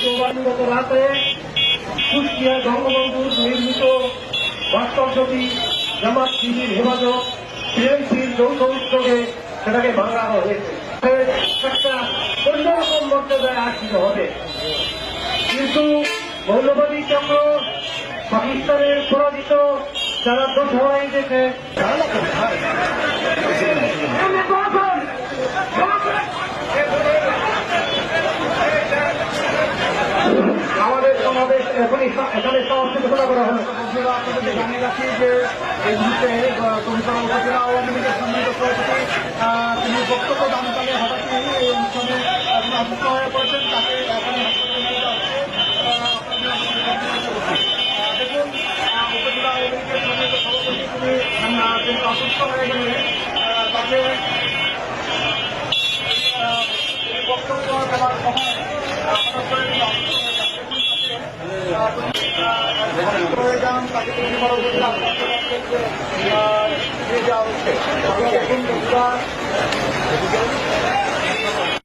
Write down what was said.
গত রাতে কুষ্টিয়া বঙ্গবন্ধুর নির্মিত ভাস্কর্যটি জামাত শিবির হেফাজত টিএমসির যৌথ উদ্যোগে সেটাকে ভাঙা হয়েছে। একটা অন্যরকম মর্যাদায় আসিত হবে, কিন্তু মৌলবাদী চক্র পাকিস্তানের পরাজিত যারা দোষাই দেখে আমাদের সমাবেশ এখনই এখানে সমাবেশ ঘোষণা করা হলো। আপনাদের জানিয়ে রাখি যে এই মুহূর্তে কমিশন উপজেলা আওয়ামী লীগের সম্মিলিত সভাপতি তিনি বক্তব্য দানকালে হঠাৎই এই অনুষ্ঠানে অসুস্থ হয়ে পড়েছেন। তাকে এখানে দেখুন, উপজেলা আওয়ামী লীগের সম্মিলিত সভাপতি তিনি অসুস্থ হয়ে গেলে তাকে বক্তব্য দেওয়ার সময় হঠাৎ করে হয়ে যান, তাকে তিনি বড় নিয়ে যাওয়া হচ্ছে।